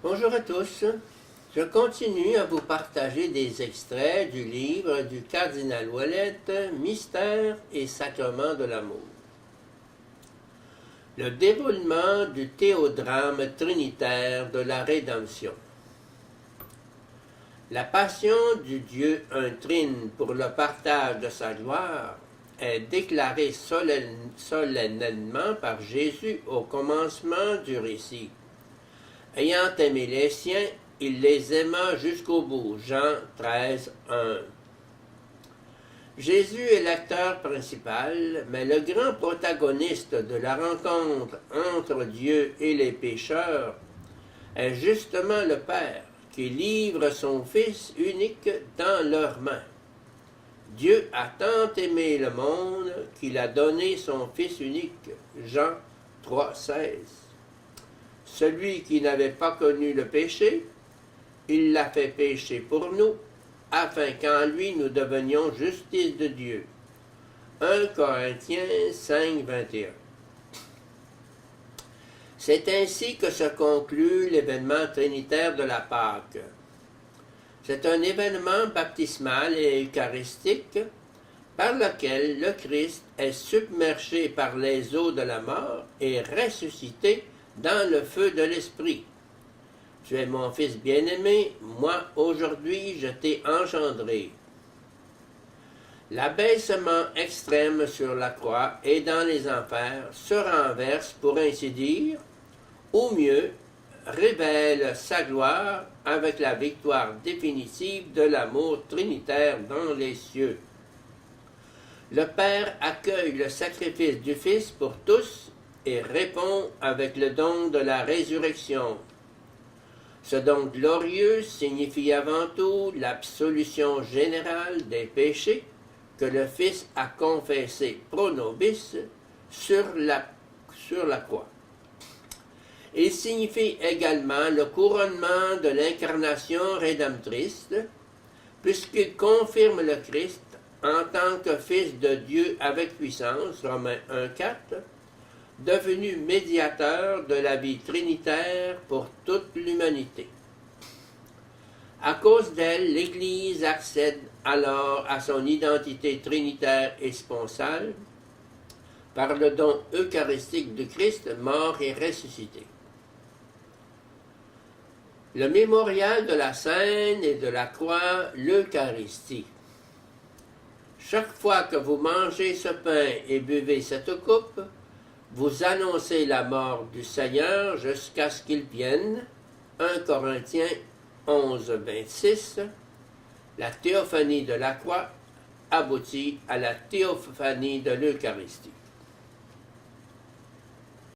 Bonjour à tous. Je continue à vous partager des extraits du livre du cardinal Ouellette, Mystère et sacrement de l'amour. Le déroulement du théodrame trinitaire de la rédemption. La passion du Dieu un trine pour le partage de sa gloire est déclarée solennellement par Jésus au commencement du récit. Ayant aimé les siens, il les aima jusqu'au bout. Jean 13, 1. Jésus est l'acteur principal, mais le grand protagoniste de la rencontre entre Dieu et les pécheurs est justement le Père, qui livre son Fils unique dans leurs mains. Dieu a tant aimé le monde qu'il a donné son Fils unique. Jean 3, 16. Celui qui n'avait pas connu le péché, il l'a fait pécher pour nous, afin qu'en lui nous devenions justice de Dieu. 1 Corinthiens 5, 21. C'est ainsi que se conclut l'événement trinitaire de la Pâque. C'est un événement baptismal et eucharistique par lequel le Christ est submergé par les eaux de la mort et ressuscité dans le feu de l'Esprit. Tu es mon Fils bien-aimé, moi aujourd'hui je t'ai engendré. L'abaissement extrême sur la croix et dans les enfers se renverse, pour ainsi dire, ou mieux, révèle sa gloire avec la victoire définitive de l'amour trinitaire dans les cieux. Le Père accueille le sacrifice du Fils pour tous et répond avec le don de la résurrection. Ce don glorieux signifie avant tout l'absolution générale des péchés que le Fils a confessé pro nobis sur la croix. Il signifie également le couronnement de l'incarnation rédemptrice, puisqu'il confirme le Christ en tant que Fils de Dieu avec puissance, Romains 1,4, devenu médiateur de la vie trinitaire pour toute l'humanité. À cause d'elle, l'Église accède alors à son identité trinitaire et sponsale par le don eucharistique du Christ mort et ressuscité. Le mémorial de la scène et de la croix, l'Eucharistie. Chaque fois que vous mangez ce pain et buvez cette coupe, vous annoncez la mort du Seigneur jusqu'à ce qu'il vienne. 1 Corinthiens 11, 26. La théophanie de la croix aboutit à la théophanie de l'Eucharistie.